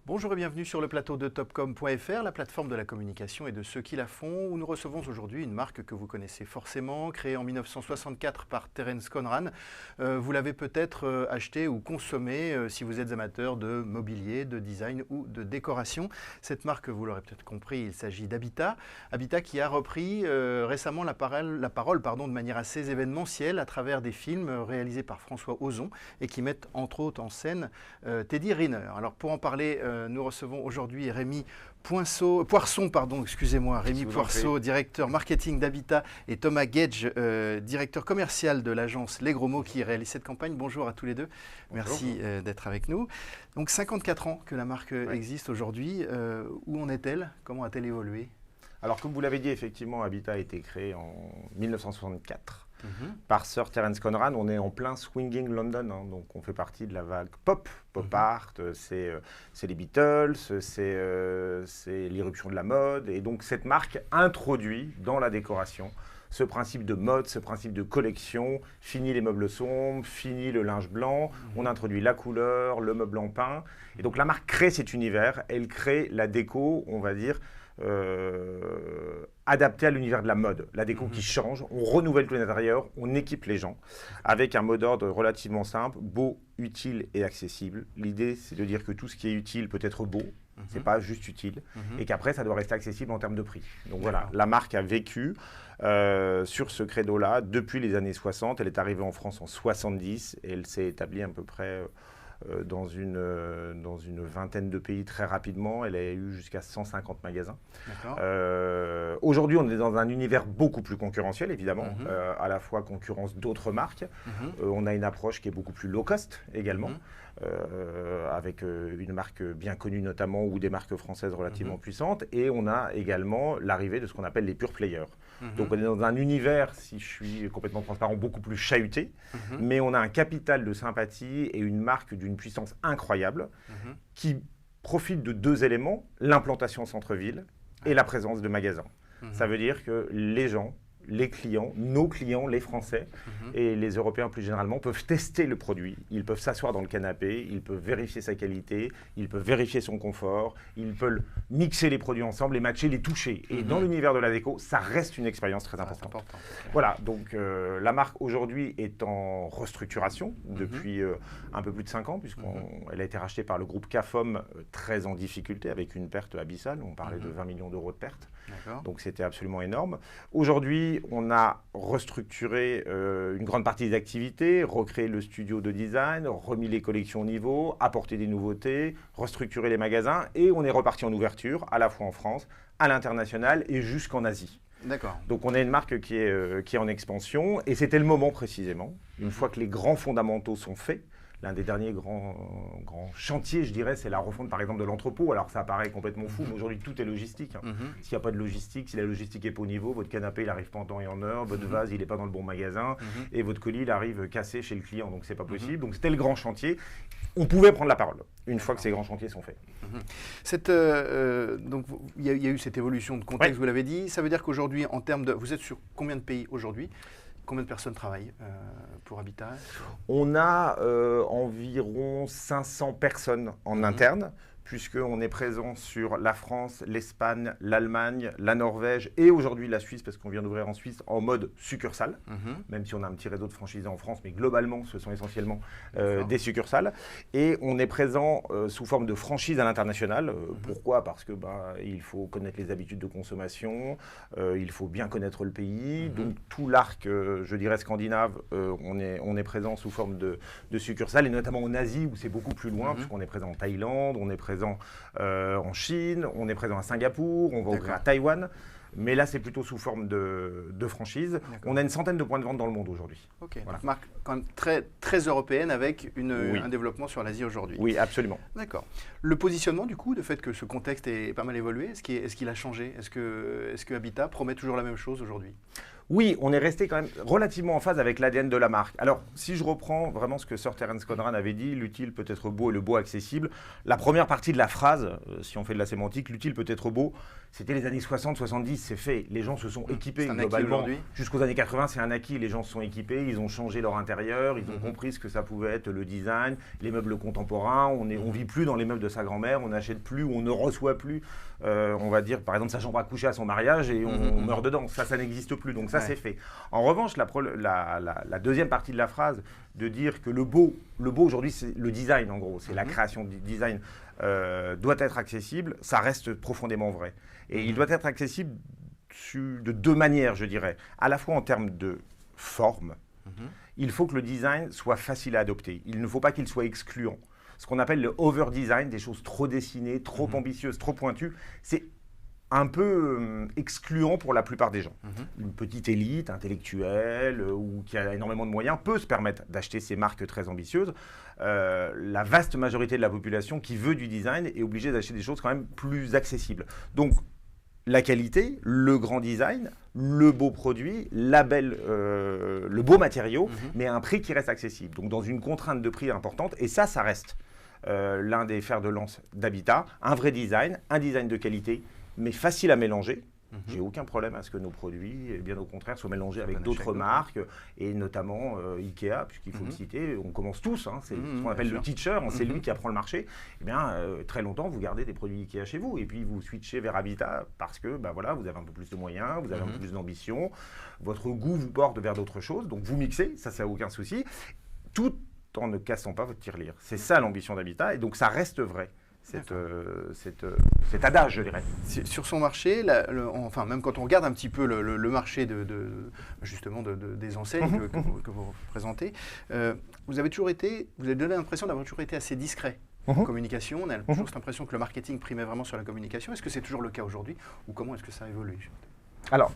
Bonjour et bienvenue sur le plateau de Topcom.fr, la plateforme de la communication et de ceux qui la font, où nous recevons aujourd'hui une marque que vous connaissez forcément, créée en 1964 par Terence Conran. Vous l'avez peut-être acheté ou consommé si vous êtes amateur de mobilier, de design ou de décoration. Cette marque, vous l'aurez peut-être compris, il s'agit d'Habitat. Habitat qui a repris récemment la parole de manière assez événementielle à travers des films réalisés par François Ozon et qui mettent entre autres en scène Teddy Riner. Alors pour en parler, nous recevons aujourd'hui Rémi Poirson, directeur marketing d'Habitat, et Thomas Gage, directeur commercial de l'agence Les Gros Mots qui réalise cette campagne. Bonjour à tous les deux. Merci d'être avec nous. Donc 54 ans que la marque existe aujourd'hui. Où en est-elle? Comment a-t-elle évolué? Alors comme vous l'avez dit, effectivement, Habitat a été créé en 1964. Par Sir Terence Conran. On est en plein swinging London, hein, donc on fait partie de la vague pop art, c'est les Beatles, c'est l'irruption de la mode, et donc cette marque introduit dans la décoration ce principe de mode, ce principe de collection. Fini les meubles sombres, fini le linge blanc, on introduit la couleur, le meuble en pin, et donc la marque crée cet univers, elle crée la déco, on va dire, adapté à l'univers de la mode, la déco qui change, on renouvelle tout l'intérieur, on équipe les gens avec un mot d'ordre relativement simple, beau, utile et accessible. L'idée, c'est de dire que tout ce qui est utile peut être beau, c'est pas juste utile, et qu'après ça doit rester accessible en termes de prix. Donc voilà, la marque a vécu sur ce credo-là depuis les années 60, elle est arrivée en France en 70 et elle s'est établie à peu près dans une vingtaine de pays très rapidement. Elle a eu jusqu'à 150 magasins. Aujourd'hui, on est dans un univers beaucoup plus concurrentiel, évidemment, à la fois concurrence d'autres marques. On a une approche qui est beaucoup plus low cost également, avec une marque bien connue notamment, ou des marques françaises relativement puissantes. Et on a également l'arrivée de ce qu'on appelle les pure players. Donc on est dans un univers, si je suis complètement transparent, beaucoup plus chahuté, mais on a un capital de sympathie et une marque d'une puissance incroyable qui profite de deux éléments, l'implantation en centre-ville et la présence de magasins. Ça veut dire que les gens, les clients, nos clients, les Français et les Européens plus généralement peuvent tester le produit, ils peuvent s'asseoir dans le canapé, ils peuvent vérifier sa qualité, ils peuvent vérifier son confort, ils peuvent mixer les produits ensemble, les matcher, les toucher. Et dans l'univers de la déco, ça reste une expérience très importante. Voilà, donc la marque aujourd'hui est en restructuration depuis un peu plus de 5 ans, puisqu'elle a été rachetée par le groupe CAFOM, très en difficulté, avec une perte abyssale. On parlait de 20 millions d'euros de pertes, donc c'était absolument énorme. Aujourd'hui, on a restructuré une grande partie des activités, recréé le studio de design, remis les collections au niveau, apporté des nouveautés, restructuré les magasins, et on est reparti en ouverture, à la fois en France, à l'international et jusqu'en Asie. Donc on a une marque qui est en expansion, et c'était le moment précisément, une fois que les grands fondamentaux sont faits. L'un des derniers grands chantiers, je dirais, c'est la refonte, par exemple, de l'entrepôt. Alors, ça paraît complètement fou, mais aujourd'hui, tout est logistique. S'il n'y a pas de logistique, si la logistique n'est pas au niveau, votre canapé, il n'arrive pas en temps et en heure, votre vase, il n'est pas dans le bon magasin, et votre colis, il arrive cassé chez le client. Donc, ce n'est pas possible. Donc, c'était le grand chantier. On pouvait prendre la parole, une fois que ces grands chantiers sont faits. Donc, il y a eu cette évolution de contexte, vous l'avez dit. Ça veut dire qu'aujourd'hui, en termes de... Vous êtes sur combien de pays aujourd'hui ? Combien de personnes travaillent pour Habitat? On a environ 500 personnes en interne, puisqu'on est présent sur la France, l'Espagne, l'Allemagne, la Norvège et aujourd'hui la Suisse, parce qu'on vient d'ouvrir en Suisse en mode succursale, même si on a un petit réseau de franchisés en France, mais globalement, ce sont essentiellement des succursales. Et on est présent sous forme de franchise à l'international. Pourquoi? Parce que il faut connaître les habitudes de consommation, il faut bien connaître le pays. Donc tout l'arc, je dirais, scandinave, on est présent sous forme de succursale, et notamment en Asie, où c'est beaucoup plus loin, puisqu'on est présent en Thaïlande, on est présent en Chine, on est présent à Singapour, on va ouvrir à Taïwan. Mais là, c'est plutôt sous forme de franchise. On a une centaine de points de vente dans le monde aujourd'hui. Voilà. Marque quand même très européenne, avec un développement sur l'Asie aujourd'hui. Oui, absolument. D'accord. Le positionnement, du coup, de fait que ce contexte est pas mal évolué, est-ce qu'il a changé? Est-ce que Habitat promet toujours la même chose aujourd'hui? Oui, on est resté quand même relativement en phase avec l'ADN de la marque. Alors, si je reprends vraiment ce que Sir Terence Conran avait dit, l'utile peut être beau et le beau accessible, la première partie de la phrase, si on fait de la sémantique, l'utile peut être beau, c'était les années 60-70, c'est fait. Les gens se sont équipés globalement. Jusqu'aux années 80, c'est un acquis. Les gens se sont équipés, ils ont changé leur intérieur, ils ont compris ce que ça pouvait être le design, les meubles contemporains. On vit plus dans les meubles de sa grand-mère, on n'achète plus, on ne reçoit plus, on va dire, par exemple, sa chambre à coucher à son mariage et on meurt dedans. Ça n'existe plus. Donc ça, c'est fait. En revanche, la deuxième partie de la phrase, de dire que le beau aujourd'hui, c'est le design, en gros, c'est la création du design, doit être accessible, ça reste profondément vrai. Et il doit être accessible de deux manières, je dirais. À la fois en termes de forme, il faut que le design soit facile à adopter. Il ne faut pas qu'il soit excluant. Ce qu'on appelle le over-design, des choses trop dessinées, trop ambitieuses, trop pointues, c'est un peu excluant pour la plupart des gens. Une petite élite intellectuelle ou qui a énormément de moyens peut se permettre d'acheter ces marques très ambitieuses. La vaste majorité de la population qui veut du design est obligée d'acheter des choses quand même plus accessibles. Donc, la qualité, le grand design, le beau produit, le beau matériau, mais à un prix qui reste accessible. Donc, dans une contrainte de prix importante, et ça reste l'un des fers de lance d'Habitat. Un vrai design, un design de qualité, mais facile à mélanger. J'ai aucun problème à ce que nos produits, bien au contraire, soient mélangés avec d'autres marques, et notamment Ikea, puisqu'il faut le citer. On commence tous, c'est ce qu'on appelle le teacher, c'est lui qui apprend le marché. Eh bien, très longtemps, vous gardez des produits Ikea chez vous, et puis vous switchez vers Habitat parce que voilà, vous avez un peu plus de moyens, vous avez un peu plus d'ambition, votre goût vous porte vers d'autres choses, donc vous mixez, ça aucun souci, tout en ne cassant pas votre tirelire. C'est ça l'ambition d'Habitat, et donc ça reste vrai. Cet adage, je dirais. Sur son marché, enfin, même quand on regarde un petit peu le marché justement des enseignes que vous représentez, vous avez donné l'impression d'avoir toujours été assez discret en communication. On a toujours cette impression que le marketing primait vraiment sur la communication. Est-ce que c'est toujours le cas aujourd'hui ou comment est-ce que ça évolue? Alors,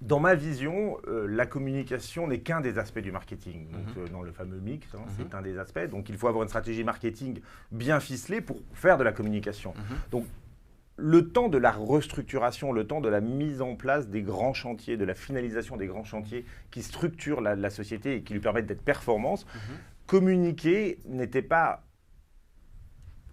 dans ma vision, la communication n'est qu'un des aspects du marketing. Donc, dans le fameux mix, c'est un des aspects. Donc, il faut avoir une stratégie marketing bien ficelée pour faire de la communication. Donc, le temps de la restructuration, le temps de la mise en place des grands chantiers, de la finalisation des grands chantiers qui structurent la société et qui lui permettent d'être performance, communiquer n'était pas,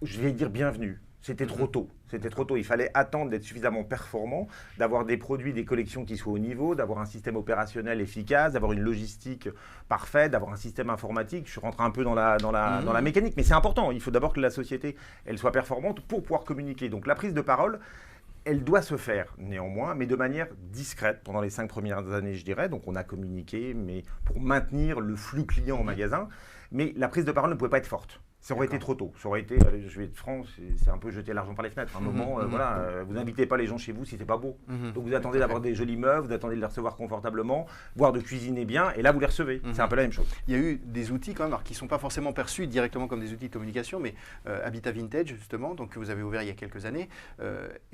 je vais dire, bienvenu. C'était trop tôt. C'était trop tôt. Il fallait attendre d'être suffisamment performant, d'avoir des produits, des collections qui soient au niveau, d'avoir un système opérationnel efficace, d'avoir une logistique parfaite, d'avoir un système informatique. Je rentre un peu dans la mécanique, mais c'est important. Il faut d'abord que la société elle soit performante pour pouvoir communiquer. Donc la prise de parole, elle doit se faire néanmoins, mais de manière discrète pendant les 5 premières années, je dirais. Donc on a communiqué, mais pour maintenir le flux client au magasin. Mais la prise de parole ne pouvait pas être forte. Ça aurait été trop tôt. Ça aurait été, je vais être franc, c'est un peu jeter l'argent par les fenêtres. À un moment, vous n'invitez pas les gens chez vous si c'est pas beau. Donc vous attendez d'avoir des jolis meubles, vous attendez de les recevoir confortablement, voire de cuisiner bien, et là vous les recevez. C'est un peu la même chose. Il y a eu des outils quand même, alors, qui ne sont pas forcément perçus directement comme des outils de communication, mais Habitat Vintage justement, donc que vous avez ouvert il y a quelques années,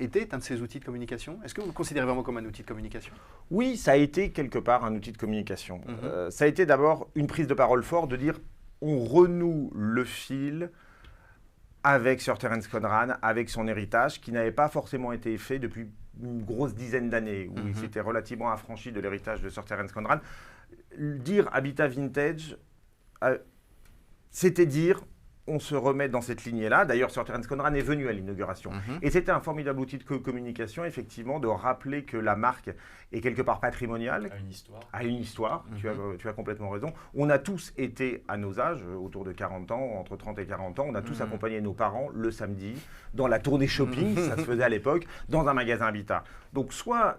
était un de ces outils de communication. Est-ce que vous le considérez vraiment comme un outil de communication? Oui, ça a été quelque part un outil de communication. Ça a été d'abord une prise de parole forte de dire on renoue le fil avec Sir Terence Conran, avec son héritage, qui n'avait pas forcément été fait depuis une grosse dizaine d'années, où il s'était relativement affranchi de l'héritage de Sir Terence Conran. Dire Habitat Vintage, c'était dire on se remet dans cette lignée-là. D'ailleurs, Sir Terence Conran est venu à l'inauguration. Et c'était un formidable outil de communication, effectivement, de rappeler que la marque est quelque part patrimoniale. À une histoire. Tu as complètement raison. On a tous été, à nos âges, autour de 40 ans, entre 30 et 40 ans, on a tous accompagné nos parents le samedi, dans la tournée shopping, ça se faisait à l'époque, dans un magasin Habitat. Donc, soit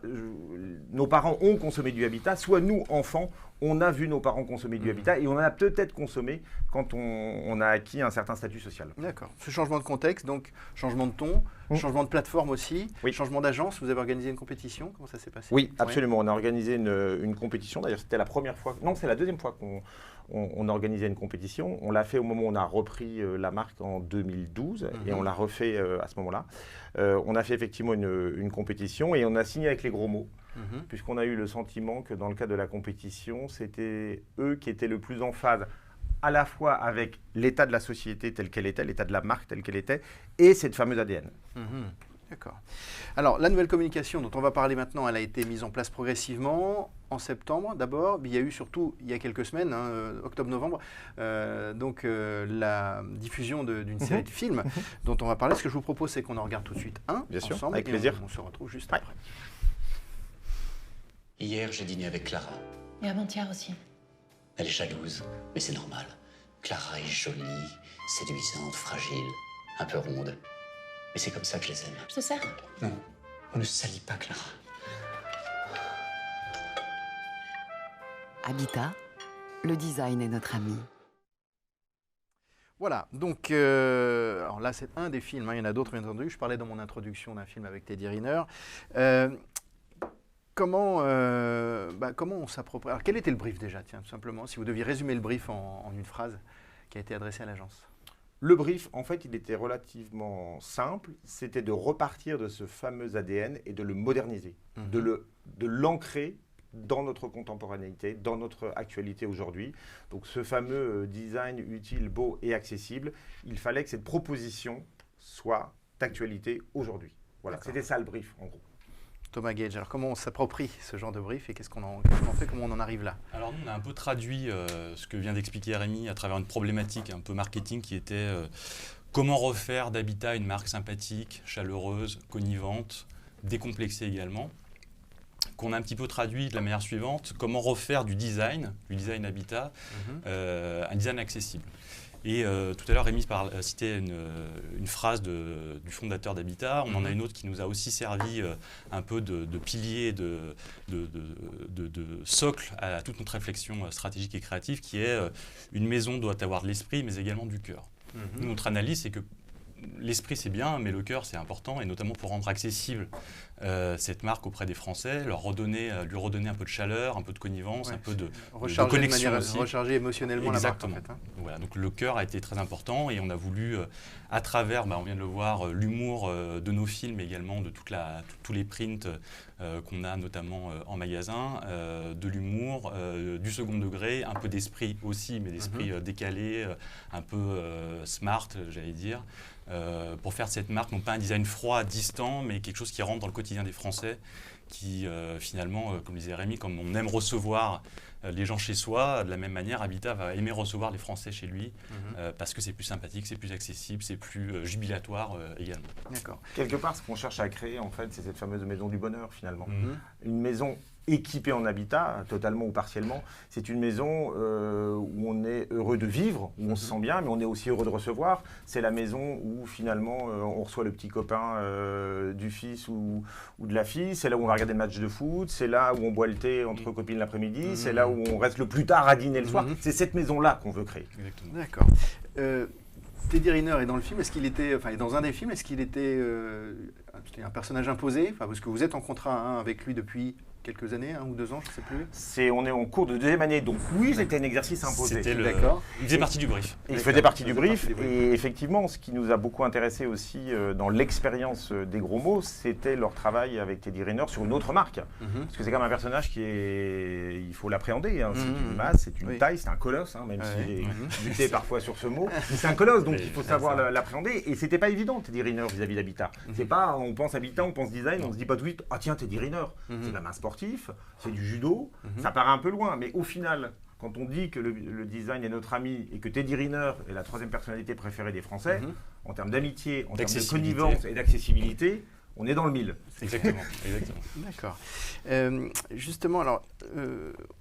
nos parents ont consommé du Habitat, soit nous, enfants, on a vu nos parents consommer du Habitat et on en a peut-être consommé quand on a acquis un certain statut social. D'accord. Ce changement de contexte, donc changement de ton, changement de plateforme aussi, changement d'agence, vous avez organisé une compétition, comment ça s'est passé? Oui, absolument. On a organisé une compétition, d'ailleurs c'était la première fois, non c'est la deuxième fois qu'on organisait une compétition. On l'a fait au moment où on a repris la marque en 2012 et on l'a refait à ce moment-là. On a fait effectivement une compétition et on a signé avec les gros mots. Puisqu'on a eu le sentiment que dans le cadre de la compétition, c'était eux qui étaient le plus en phase à la fois avec l'état de la société tel qu'elle était, l'état de la marque tel qu'elle était, et cette fameuse ADN. D'accord. Alors, la nouvelle communication dont on va parler maintenant, elle a été mise en place progressivement en septembre d'abord. Il y a eu surtout, il y a quelques semaines, octobre-novembre, la diffusion d'une série de films dont on va parler. Ce que je vous propose, c'est qu'on en regarde tout de suite un Bien sûr, ensemble. avec plaisir. On se retrouve juste après. Hier, j'ai dîné avec Clara. Et avant-hier aussi. Elle est jalouse, mais c'est normal. Clara est jolie, séduisante, fragile, un peu ronde. Mais c'est comme ça que je les aime. Je te sers? Non, on ne salit pas Clara. Habitat, le design est notre ami. Voilà, donc alors là c'est un des films, il y en a d'autres bien entendu. Je parlais dans mon introduction d'un film avec Teddy Riner. Comment on s'approprie... Alors quel était le brief déjà, tiens, tout simplement, si vous deviez résumer le brief en une phrase qui a été adressée à l'agence? Le brief, en fait, il était relativement simple. C'était de repartir de ce fameux ADN et de le moderniser, de l'ancrer dans notre contemporanéité, dans notre actualité aujourd'hui. Donc ce fameux design utile, beau et accessible, il fallait que cette proposition soit d'actualité aujourd'hui. Voilà, c'était ça le brief, en gros. Thomas Gage, alors comment on s'approprie ce genre de brief et qu'est-ce qu'on en fait, comment on en arrive là? Alors nous, on a un peu traduit ce que vient d'expliquer Rémi à travers une problématique un peu marketing qui était comment refaire d'Habitat une marque sympathique, chaleureuse, connivante, décomplexée également, qu'on a un petit peu traduit de la manière suivante, comment refaire du design Habitat, un design accessible. Et tout à l'heure, Rémi citait une phrase du fondateur d'Habitat. On en a une autre qui nous a aussi servi un peu de pilier, de socle à toute notre réflexion stratégique et créative, qui est une maison doit avoir de l'esprit, mais également du cœur. Nous, notre analyse, c'est que l'esprit, c'est bien, mais le cœur, c'est important, et notamment pour rendre accessible cette marque auprès des Français, lui redonner un peu de chaleur, un peu de connivence, un peu de connexion aussi. Recharger émotionnellement Exactement. la marque, en fait. Voilà, donc le cœur a été très important et on a voulu, à travers, on vient de le voir, l'humour de nos films, mais également de tous les prints qu'on a notamment en magasin, de l'humour, du second degré, un peu d'esprit aussi, mais d'esprit décalé, un peu smart, j'allais dire. Pour faire de cette marque, non pas un design froid, distant, mais quelque chose qui rentre dans le quotidien des Français, qui finalement, comme disait Rémi, comme on aime recevoir les gens chez soi, de la même manière, Habitat va aimer recevoir les Français chez lui, parce que c'est plus sympathique, c'est plus accessible, c'est plus jubilatoire également. D'accord. Quelque part, ce qu'on cherche à créer, en fait, c'est cette fameuse maison du bonheur, finalement. Une maison équipée en habitat, totalement ou partiellement. C'est une maison où on est heureux de vivre, où on se sent bien, mais on est aussi heureux de recevoir. C'est la maison où finalement on reçoit le petit copain du fils ou de la fille. C'est là où on va regarder le match de foot. C'est là où on boit le thé entre copines l'après-midi. C'est là où on reste le plus tard à dîner le soir. C'est cette maison-là qu'on veut créer. Exactement. D'accord. Teddy Riner est dans le film. Est-ce qu'il était, dans un des films, est-ce qu'il était un personnage imposé, parce que vous êtes en contrat avec lui depuis quelques années, 1 ou 2 ans, je ne sais plus. On est en cours de 2e année, donc oui, c'était un exercice imposé. D'accord. Il faisait partie du brief. Il faisait partie du brief, et effectivement, ce qui nous a beaucoup intéressé aussi dans l'expérience des gros mots, c'était leur travail avec Teddy Riner sur une autre marque. Parce que c'est quand même un personnage il faut l'appréhender, c'est une masse, c'est une taille, c'est un colosse, même si j'ai buté parfois sur ce mot. C'est un colosse, donc il faut savoir l'appréhender, et c'était pas évident, Teddy Riner vis-à-vis d'Habitat. C'est pas, on pense Habitat, on pense design, on se dit pas tout de suite, ah tiens, Teddy Riner, c'est la main sportive, c'est du judo, ça paraît un peu loin, mais au final, quand on dit que le design est notre ami et que Teddy Riner est la 3e personnalité préférée des Français, en termes d'amitié, en termes de connivence et d'accessibilité, on est dans le mille. Exactement. D'accord. Justement, alors,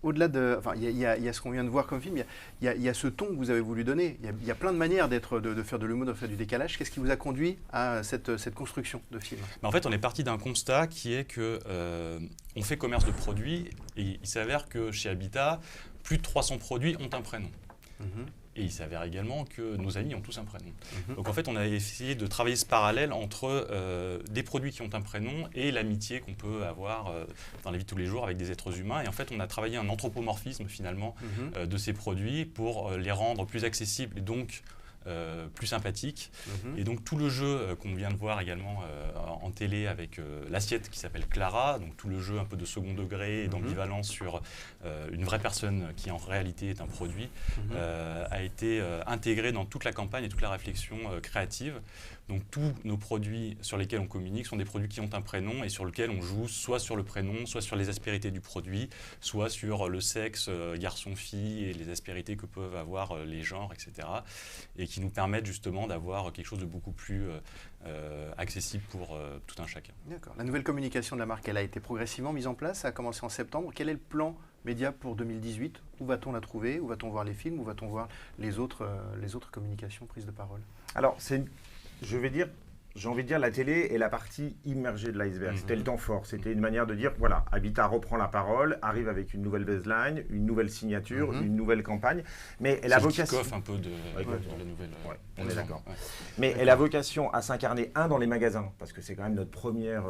au-delà de... il y a ce qu'on vient de voir comme film, il y a ce ton que vous avez voulu donner. Il y a plein de manières de faire de l'humour, de faire du décalage. Qu'est-ce qui vous a conduit à cette construction de film? En fait, on est parti d'un constat qui est qu'on fait commerce de produits et il s'avère que chez Habitat, plus de 300 produits ont un prénom. Et il s'avère également que nos amis ont tous un prénom. Donc en fait, on a essayé de travailler ce parallèle entre des produits qui ont un prénom et l'amitié qu'on peut avoir dans la vie de tous les jours avec des êtres humains. Et en fait, on a travaillé un anthropomorphisme finalement de ces produits pour les rendre plus accessibles et donc plus sympathique. Et donc tout le jeu qu'on vient de voir également en télé avec l'assiette qui s'appelle Clara, donc tout le jeu un peu de second degré et d'ambivalence sur une vraie personne qui en réalité est un produit, a été intégré dans toute la campagne et toute la réflexion créative. Donc tous nos produits sur lesquels on communique sont des produits qui ont un prénom et sur lesquels on joue soit sur le prénom, soit sur les aspérités du produit, soit sur le sexe, garçon-fille et les aspérités que peuvent avoir les genres, etc. Et qui nous permettent justement d'avoir quelque chose de beaucoup plus accessible pour tout un chacun. D'accord. La nouvelle communication de la marque, elle a été progressivement mise en place, ça a commencé en septembre. Quel est le plan média pour 2018 ? Où va-t-on la trouver ? Où va-t-on voir les films ? Où va-t-on voir les autres communications, prises de parole ? Alors, j'ai envie de dire, la télé est la partie immergée de l'iceberg. C'était le temps fort. C'était une manière de dire, voilà, Habitat reprend la parole, arrive avec une nouvelle baseline, une nouvelle signature, une nouvelle campagne. Mais elle a vocation. C'est le kick-off un peu de la nouvelle. On est d'accord. Ouais. Mais elle a vocation à s'incarner, dans les magasins, parce que c'est quand même notre première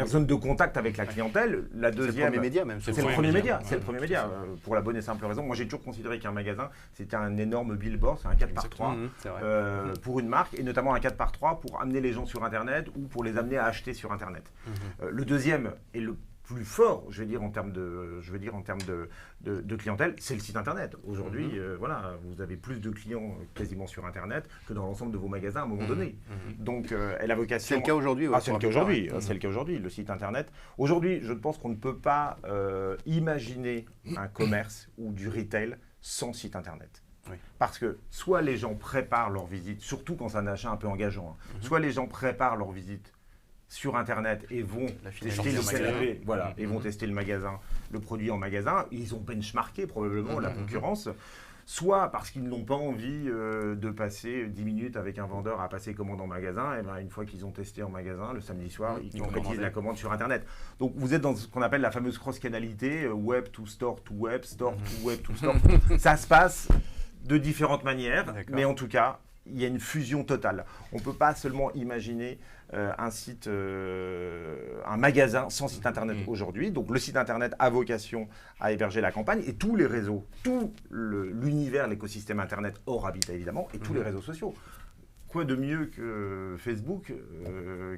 zone de contact avec la clientèle. La deuxième, c'est le premier média même. C'est le premier média. C'est le premier média. Pour la bonne et simple raison. Moi, j'ai toujours considéré qu'un magasin, c'était un énorme billboard, c'est un 4x3 pour une marque, et notamment un 4x3 pour amener les gens sur Internet ou pour les amener à acheter sur Internet. Le deuxième est le plus fort, je veux dire en termes de clientèle, c'est le site internet. Aujourd'hui, voilà, vous avez plus de clients quasiment sur internet que dans l'ensemble de vos magasins à un moment donné. Donc, elle a vocation. C'est le cas aujourd'hui. C'est le cas aujourd'hui. C'est le cas aujourd'hui. Le site internet. Aujourd'hui, je pense qu'on ne peut pas imaginer un commerce ou du retail sans site internet. Oui. Parce que soit les gens préparent leur visite, surtout quand c'est un achat un peu engageant, soit les gens préparent leur visite sur Internet et vont tester le canapé, voilà, et vont tester le magasin, le produit en magasin. Ils ont benchmarké probablement la concurrence, soit parce qu'ils n'ont pas envie de passer 10 minutes avec un vendeur à passer commande en magasin. Et ben, une fois qu'ils ont testé en magasin, le samedi soir, ils concrétisent la commande sur Internet. Donc vous êtes dans ce qu'on appelle la fameuse cross-canalité, web to store to web, store to web to store. Ça se passe de différentes manières, mais en tout cas, il y a une fusion totale. On ne peut pas seulement imaginer un site, un magasin sans site internet aujourd'hui. Donc le site internet a vocation à héberger la campagne et tous les réseaux, tout l'univers, l'écosystème internet hors Habitat évidemment, et tous les réseaux sociaux. Quoi de mieux que Facebook,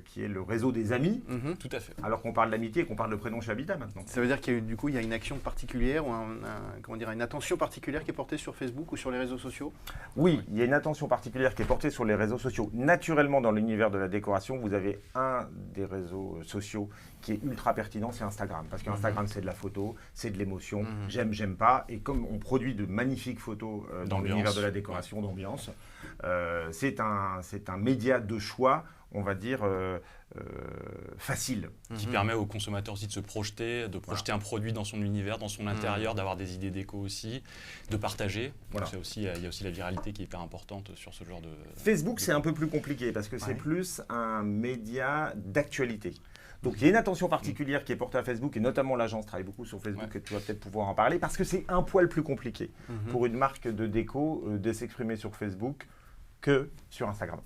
qui est le réseau des amis, tout à fait. Alors qu'on parle d'amitié et qu'on parle de prénom chez Habitat maintenant. Ça veut dire qu'il y a il y a une action particulière ou une attention particulière qui est portée sur Facebook ou sur les réseaux sociaux ? Oui, il y a une attention particulière qui est portée sur les réseaux sociaux. Naturellement, dans l'univers de la décoration, vous avez un des réseaux sociaux qui est ultra pertinent, c'est Instagram. Parce qu'Instagram, c'est de la photo, c'est de l'émotion, j'aime pas. Et comme on produit de magnifiques photos dans l'univers de la décoration, d'ambiance, c'est un média de choix, on va dire, facile. Qui permet aux consommateurs aussi de se projeter, de projeter un produit dans son univers, dans son intérieur, d'avoir des idées déco aussi, de partager. Voilà. Donc il y a aussi la viralité qui est hyper importante sur ce genre de... Facebook, c'est un peu plus compliqué parce que c'est plus un média d'actualité. Donc il y a une attention particulière qui est portée à Facebook et notamment l'agence travaille beaucoup sur Facebook et tu vas peut-être pouvoir en parler parce que c'est un poil plus compliqué pour une marque de déco de s'exprimer sur Facebook que sur Instagram.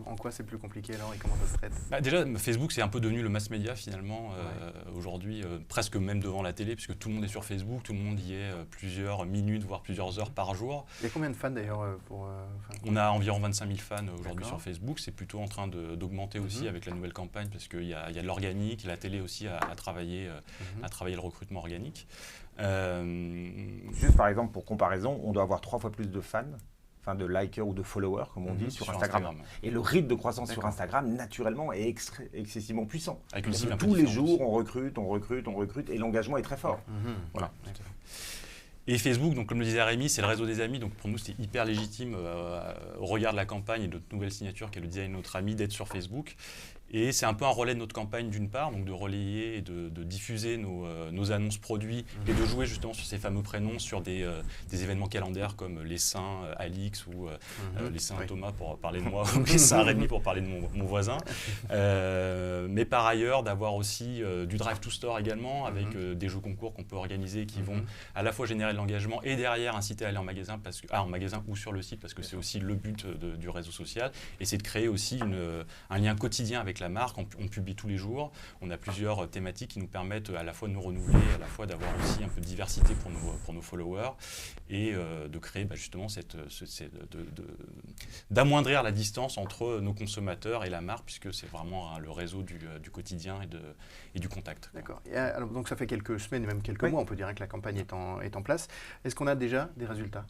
En quoi c'est plus compliqué alors et comment ça se traite ? Déjà, Facebook, c'est un peu devenu le mass média finalement aujourd'hui, presque même devant la télé, puisque tout le monde est sur Facebook, tout le monde y est plusieurs minutes, voire plusieurs heures par jour. Il y a combien de fans d'ailleurs On a environ 25 000 fans aujourd'hui sur Facebook. C'est plutôt en train d'augmenter aussi avec la nouvelle campagne, parce qu'il y a de l'organique, la télé aussi a travaillé le recrutement organique. Juste par exemple, pour comparaison, on doit avoir 3 fois plus de fans, enfin de likers ou de followers, comme on dit, sur Instagram. Et le rythme de croissance sur Instagram, naturellement, est excessivement puissant. Avec une cible tous les jours, on recrute, et l'engagement est très fort. Voilà. Et Facebook, donc, comme le disait Rémi, c'est le réseau des amis. Donc pour nous, c'était hyper légitime, au regard de la campagne et de notre nouvelle signature, qui est le design de notre ami, d'être sur Facebook. Et c'est un peu un relais de notre campagne d'une part, donc de relayer et de diffuser nos annonces produits et de jouer justement sur ces fameux prénoms, sur des événements calendaires comme les Saints Alix ou les Saints Thomas pour parler de moi, ou les Saints Rémi pour parler de mon voisin. Mais par ailleurs, d'avoir aussi du Drive to Store également, avec des jeux concours qu'on peut organiser qui vont à la fois générer de l'engagement et derrière inciter à aller en magasin, en magasin ou sur le site, parce que c'est aussi le but du réseau social. Et c'est de créer aussi un lien quotidien avec la marque, on publie tous les jours, on a plusieurs thématiques qui nous permettent à la fois de nous renouveler, à la fois d'avoir aussi un peu de diversité pour nos followers et de créer justement d'amoindrir la distance entre nos consommateurs et la marque, puisque c'est vraiment le réseau du quotidien et du contact. D'accord. Alors, donc ça fait quelques semaines et même quelques mois, on peut dire que la campagne est en place. Est-ce qu'on a déjà des résultats ?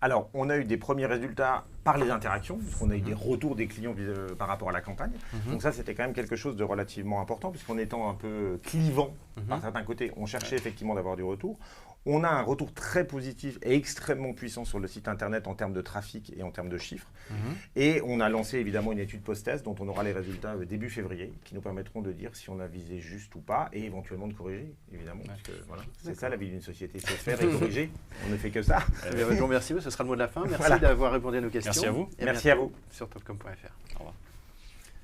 Alors, on a eu des premiers résultats par les interactions, puisqu'on a eu des retours des clients par rapport à la campagne. Donc ça, c'était quand même quelque chose de relativement important, puisqu'en étant un peu clivant par certains côtés, on cherchait effectivement d'avoir du retour. On a un retour très positif et extrêmement puissant sur le site internet en termes de trafic et en termes de chiffres. Et on a lancé évidemment une étude post-test dont on aura les résultats début février, qui nous permettront de dire si on a visé juste ou pas et éventuellement de corriger, évidemment. Parce que, voilà, c'est ça la vie d'une société, c'est faire et corriger. On ne fait que ça. Je vous remercie, ce sera le mot de la fin. Merci d'avoir répondu à nos questions. Merci à vous. Merci à vous. Sur topcom.fr. Au revoir.